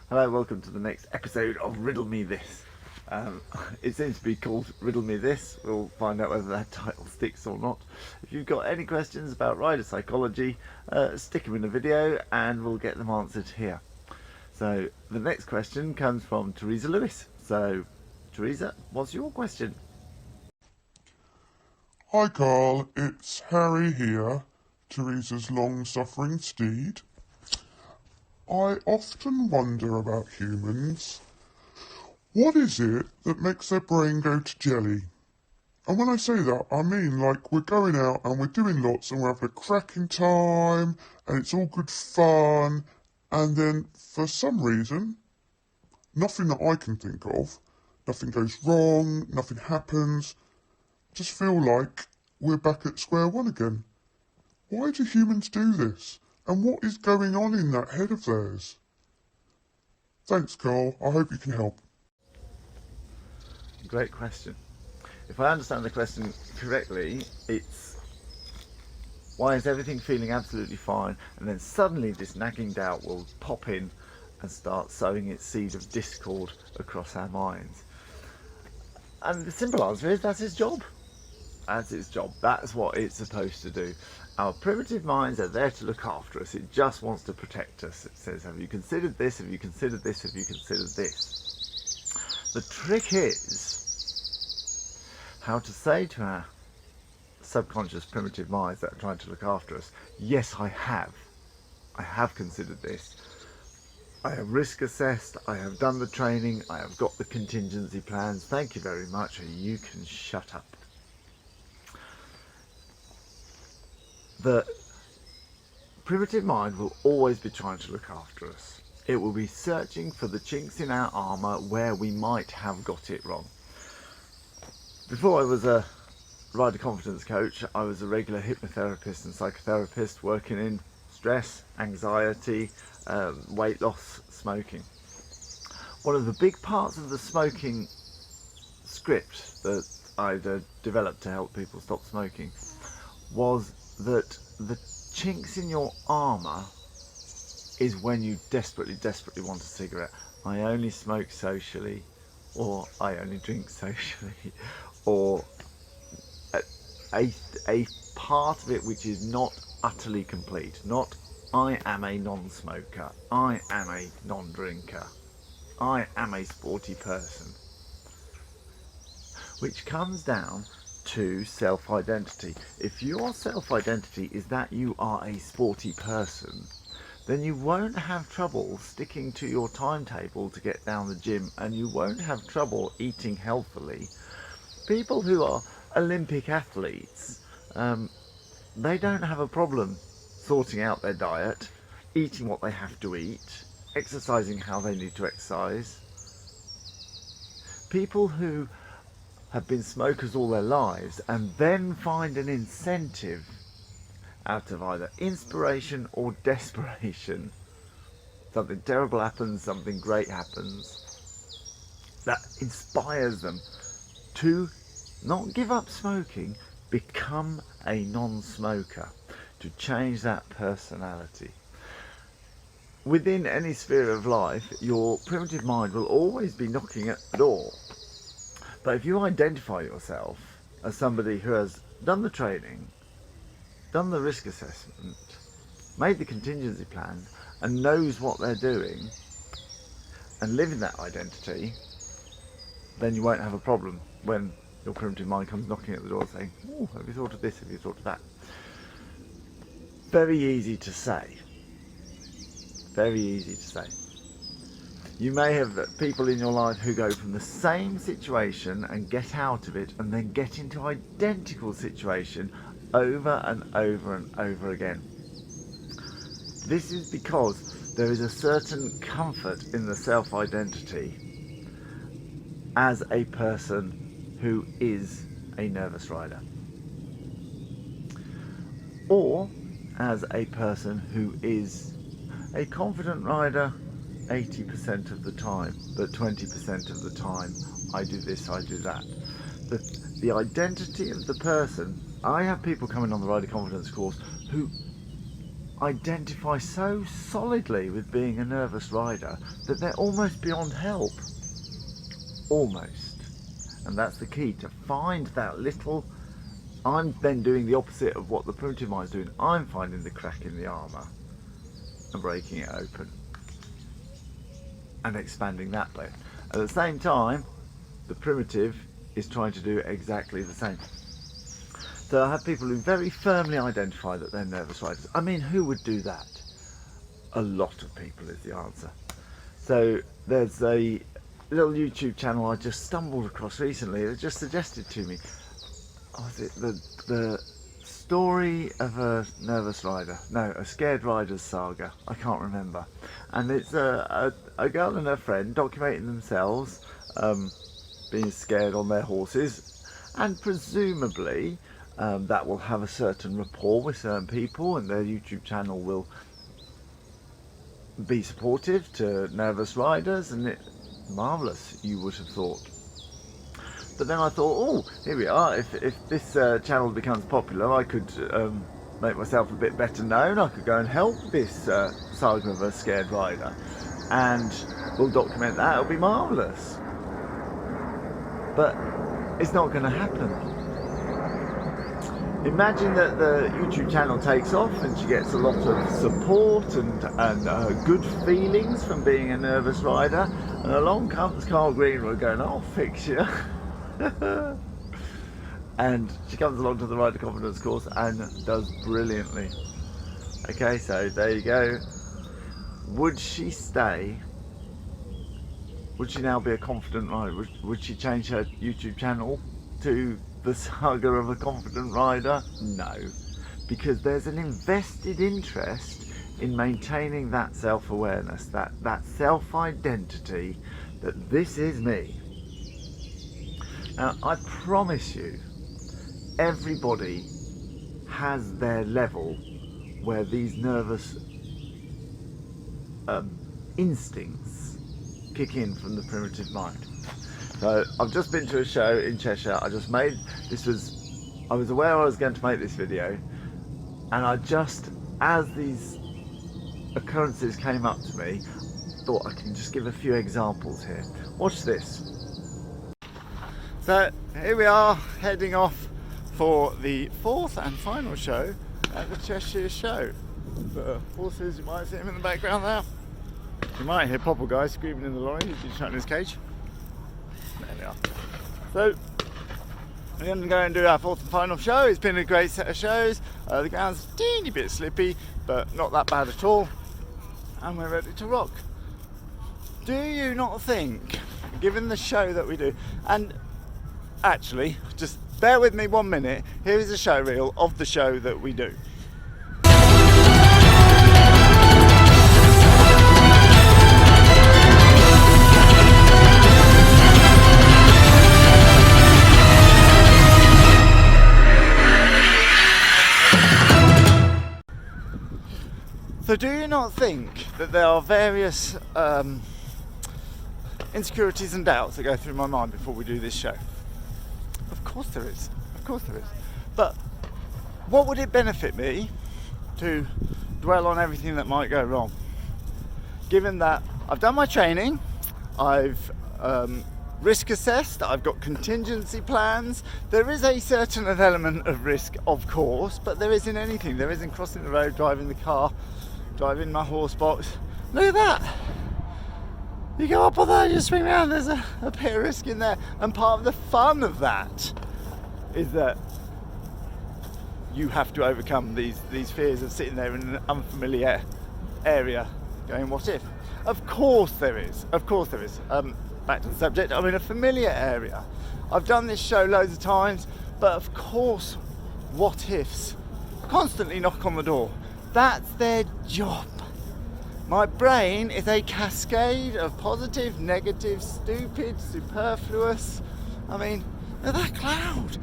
Hello, welcome to the next episode of Riddle Me This. It seems to be called Riddle Me This. We'll find out whether that title sticks or not. If you've got any questions about rider psychology, stick them in the video and we'll get them answered here. So the next question comes from Teresa Lewis. So Teresa, what's your question? Hi Karl, it's Harry here, Teresa's long-suffering steed. I often wonder about humans. What is it that makes their brain go to jelly? And when I say that, I mean like we're going out and we're doing lots and we're having a cracking time and it's all good fun, and then for some reason, nothing that I can think of, nothing goes wrong, nothing happens, just feel like we're back at square one again. Why do humans do this? And what is going on in that head of theirs? Thanks, Karl. I hope you can help. Great question. If I understand the question correctly, it's why is everything feeling absolutely fine and then suddenly this nagging doubt will pop in and start sowing its seed of discord across our minds. And the simple answer is that's its job. That's its job. That's what it's supposed to do. Our primitive minds are there to look after us. It just wants to protect us. It says, have you considered this? Have you considered this? Have you considered this? The trick is how to say to our subconscious primitive minds that are trying to look after us, yes, I have. I have considered this. I have risk assessed. I have done the training. I have got the contingency plans. Thank you very much. You can shut up. The primitive mind will always be trying to look after us. It will be searching for the chinks in our armour where we might have got it wrong. Before I was a rider confidence coach, I was a regular hypnotherapist and psychotherapist working in stress, anxiety, weight loss, smoking. One of the big parts of the smoking script that I'd developed to help people stop smoking was that the chinks in your armour is when you desperately want a cigarette. I only smoke socially, or I only drink socially, or a part of it which is not utterly complete. Not I am a non-smoker, I am a non-drinker, I am a sporty person. Which comes down to self-identity. If your self-identity is that you are a sporty person, then you won't have trouble sticking to your timetable to get down the gym, and you won't have trouble eating healthily. People who are Olympic athletes, they don't have a problem sorting out their diet, eating what they have to eat, exercising how they need to exercise. People who have been smokers all their lives and then find an incentive out of either inspiration or desperation. Something terrible happens, something great happens, that inspires them to not give up smoking, become a non-smoker, to change that personality. Within any sphere of life, your primitive mind will always be knocking at the door. But if you identify yourself as somebody who has done the training, done the risk assessment, made the contingency plan, and knows what they're doing, and live in that identity, then you won't have a problem when your primitive mind comes knocking at the door saying, oh, have you thought of this, have you thought of that? Very easy to say. Very easy to say. You may have people in your life who go from the same situation and get out of it and then get into identical situation over and over and over again. This is because there is a certain comfort in the self-identity as a person who is a nervous rider, or as a person who is a confident rider 80% of the time, but 20% of the time I do this, I do that. The identity of the person, I have people coming on the rider confidence course who identify so solidly with being a nervous rider that they're almost beyond help. Almost. And that's the key, to find that little. I'm then doing the opposite of what the primitive mind's doing. I'm finding the crack in the armour and breaking it open and expanding that bit. At the same time, the primitive is trying to do exactly the same. So I have people who very firmly identify that they're nervous riders. I mean, who would do that? A lot of people is the answer. So there's a little YouTube channel I just stumbled across recently. It was just suggested to me. Was it the story of a nervous rider? No, a scared rider's saga. I can't remember. And it's a girl and her friend documenting themselves being scared on their horses, and presumably that will have a certain rapport with certain people, and their YouTube channel will be supportive to nervous riders, and it's marvellous, you would have thought. But then I thought, oh, here we are. If this channel becomes popular, I could make myself a bit better known. I could go and help this saga of a scared rider, and we'll document that. It'll be marvellous. But it's not going to happen. Imagine that the YouTube channel takes off and she gets a lot of support and good feelings from being a nervous rider, and along comes Karl Greenwood going, I'll fix you. And she comes along to the rider confidence course and does brilliantly. Okay, so there you go. Would she stay? Would she now be a confident rider? Would she change her YouTube channel to the saga of a confident rider? No, because there's an invested interest in maintaining that self-awareness, that self-identity, that this is me. Now, I promise you, everybody has their level where these nervous instincts kick in from the primitive mind. So I've just been to a show in Cheshire. I was aware I was going to make this video, and I just, as these occurrences came up to me, thought I can just give a few examples here. Watch this. So here we are, heading off for the fourth and final show at the Cheshire Show. The horses, you might see him in the background there. You might hear Popple Guy screaming in the lorry. He's been shut in his cage. There we are. So we're going to go and do our fourth and final show. It's been a great set of shows. The ground's a teeny bit slippy, but not that bad at all. And we're ready to rock. Do you not think, given the show that we do, and actually, just bear with me 1 minute. Here is a show reel of the show that we do. So do you not think that there are various insecurities and doubts that go through my mind before we do this show? Of course there is. Of course there is. But what would it benefit me to dwell on everything that might go wrong? Given that I've done my training, I've risk assessed, I've got contingency plans. There is a certain element of risk, of course, but there isn't anything. There isn't crossing the road, driving the car, driving my horse box. Look at that. You go up on there, you swing around, there's a bit of risk in there. And part of the fun of that is that you have to overcome these fears of sitting there in an unfamiliar area going, what if? Of course there is. Of course there is. Back to the subject, I'm in a familiar area. I've done this show loads of times, but of course, what ifs constantly knock on the door. That's their job. My brain is a cascade of positive, negative, stupid, superfluous. I mean, that cloud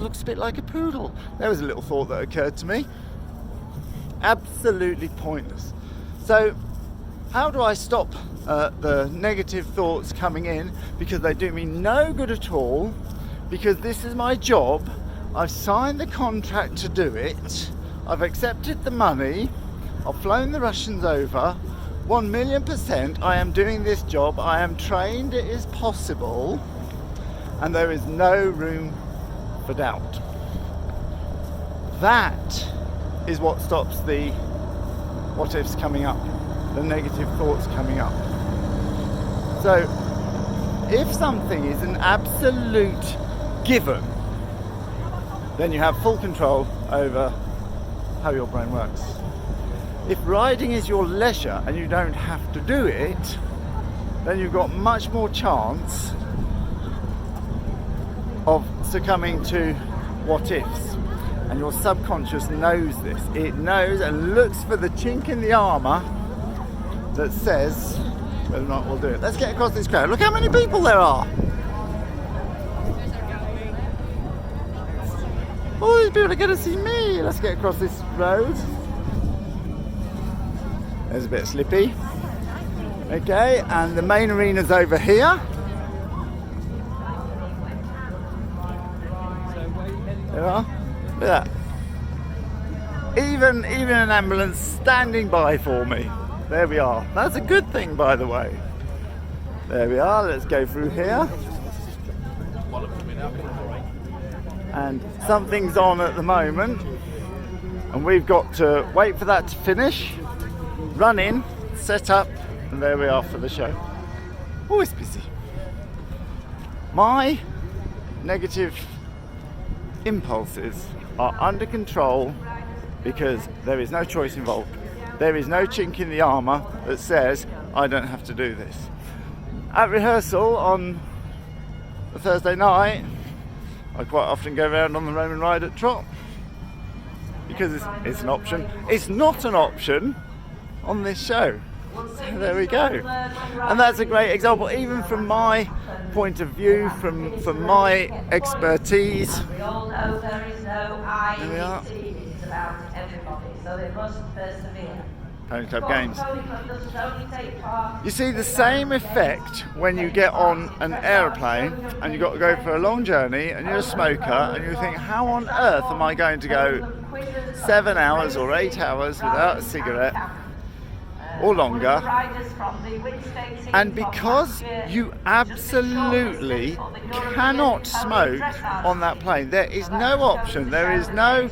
looks a bit like a poodle. There was a little thought that occurred to me. Absolutely pointless. So, how do I stop the negative thoughts coming in? Because they do me no good at all. Because this is my job. I've signed the contract to do it. I've accepted the money. I've flown the Russians over. 1,000,000%. I am doing this job. I am trained. It is possible. And there is no room for doubt. That is what stops the what ifs coming up, the negative thoughts coming up. So if something is an absolute given, then you have full control over how your brain works. If riding is your leisure and you don't have to do it, then you've got much more chance of succumbing to what ifs. And your subconscious knows this. It knows and looks for the chink in the armour that says whether or not we'll do it. Let's get across this crowd. Look how many people there are. All these people are going to see me. Let's get across this road. There's a bit slippy. Okay, and the main arena's over here. There are. Look at that. Even an ambulance standing by for me. There we are. That's a good thing, by the way. There we are. Let's go through here. And something's on at the moment. And we've got to wait for that to finish. Run in, set up, and there we are for the show. Always busy. My negative impulses are under control because there is no choice involved. There is no chink in the armour that says I don't have to do this. At rehearsal on a Thursday night, I quite often go around on the Roman ride at trot because it's an option. It's not an option on this show. So there we go. And that's a great example, even from my point of view, from my expertise. We all know there is no I There we are. It's about everybody, so they must persevere. Pony Club Games. Pony Club doesn't only take part. You see the same effect when you get on an aeroplane and you've got to go for a long journey and you're a smoker and you think, how on earth am I going to go 7 hours or 8 hours without a cigarette or longer? And because you absolutely cannot smoke on that plane, there is no option. There is no,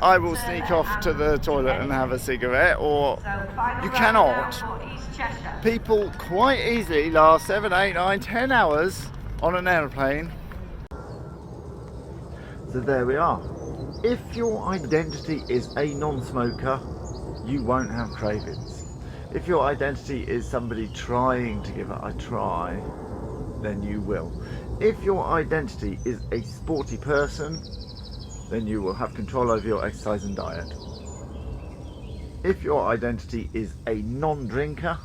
I will sneak off to the toilet and have a cigarette, or you cannot. People quite easily last 7, 8, 9, 10 hours on an aeroplane. So there we are. If your identity is a non-smoker, you won't have cravings. If your identity is somebody trying to give it a try, then you will. If your identity is a sporty person, then you will have control over your exercise and diet. If your identity is a non-drinker,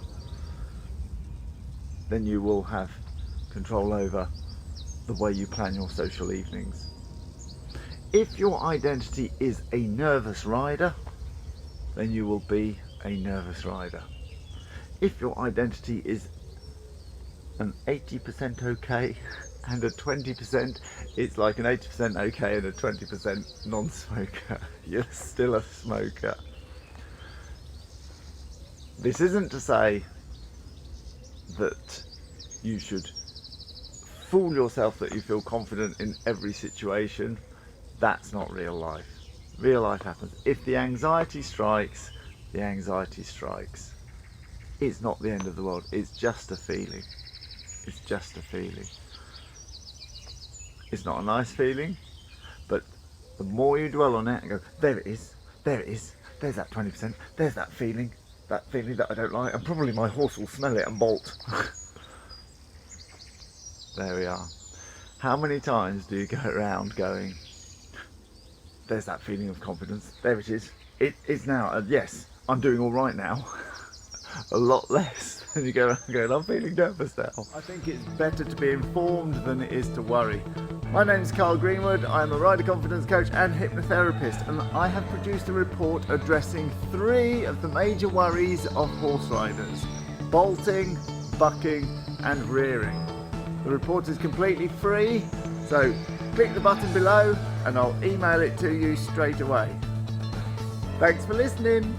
then you will have control over the way you plan your social evenings. If your identity is a nervous rider, then you will be a nervous rider. If your identity is an 80% okay and a 20%, it's like an 80% okay and a 20% non-smoker. You're still a smoker. This isn't to say that you should fool yourself that you feel confident in every situation. That's not real life. Real life happens. If the anxiety strikes, the anxiety strikes. It's not the end of the world. It's just a feeling. It's just a feeling. It's not a nice feeling, but the more you dwell on it and go, there it is, there's that 20%, there's that feeling that I don't like, and probably my horse will smell it and bolt. There we are. How many times do you go around going, there's that feeling of confidence, there it is, it is now, yes, I'm doing all right now. A lot less than you go around going, I'm feeling nervous now. I think it's better to be informed than it is to worry. My name is Karl Greenwood. I'm a rider confidence coach and hypnotherapist, and I have produced a report addressing 3 of the major worries of horse riders: bolting, bucking and rearing. The report is completely free, so click the button below and I'll email it to you straight away. Thanks for listening.